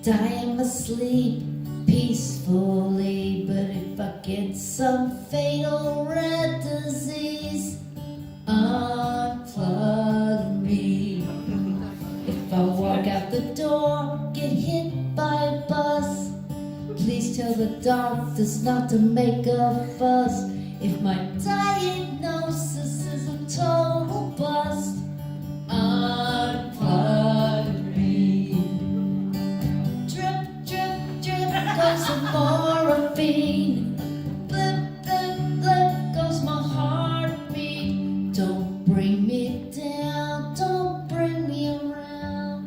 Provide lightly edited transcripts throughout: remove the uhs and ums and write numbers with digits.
dying asleep peacefully. But if I get some fatal red disease, unplug me. If I walk out the door, get hit by a bus, please tell the doctors not to make a fuss. If my diagnosis is a total bust, unplug me. Drip, drip, drip goes the morphine. Blip, blip, blip goes my heartbeat. Don't bring me down, don't bring me around.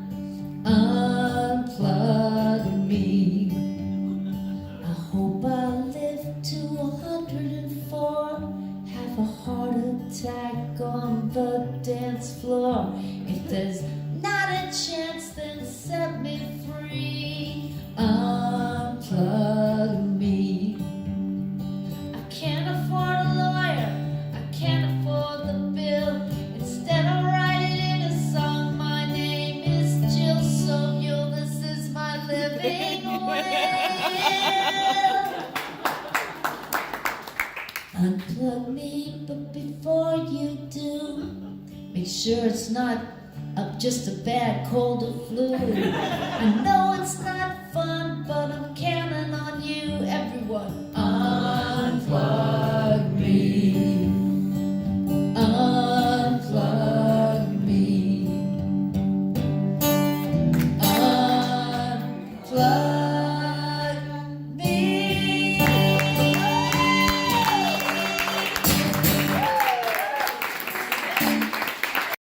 Unplug me. I hope I live to 104, have a heart attack on the dance floor. If there's not a chance, then set me free. Unplug me. I can't afford a lawyer, I can't afford the bill. Instead of writing in a song, my name is Jill Sobule. This is my living will. Unplug me, but before you do, make sure it's not just a bad cold or flu. I know it's not fun, but I'm counting on you, everyone. Unplug.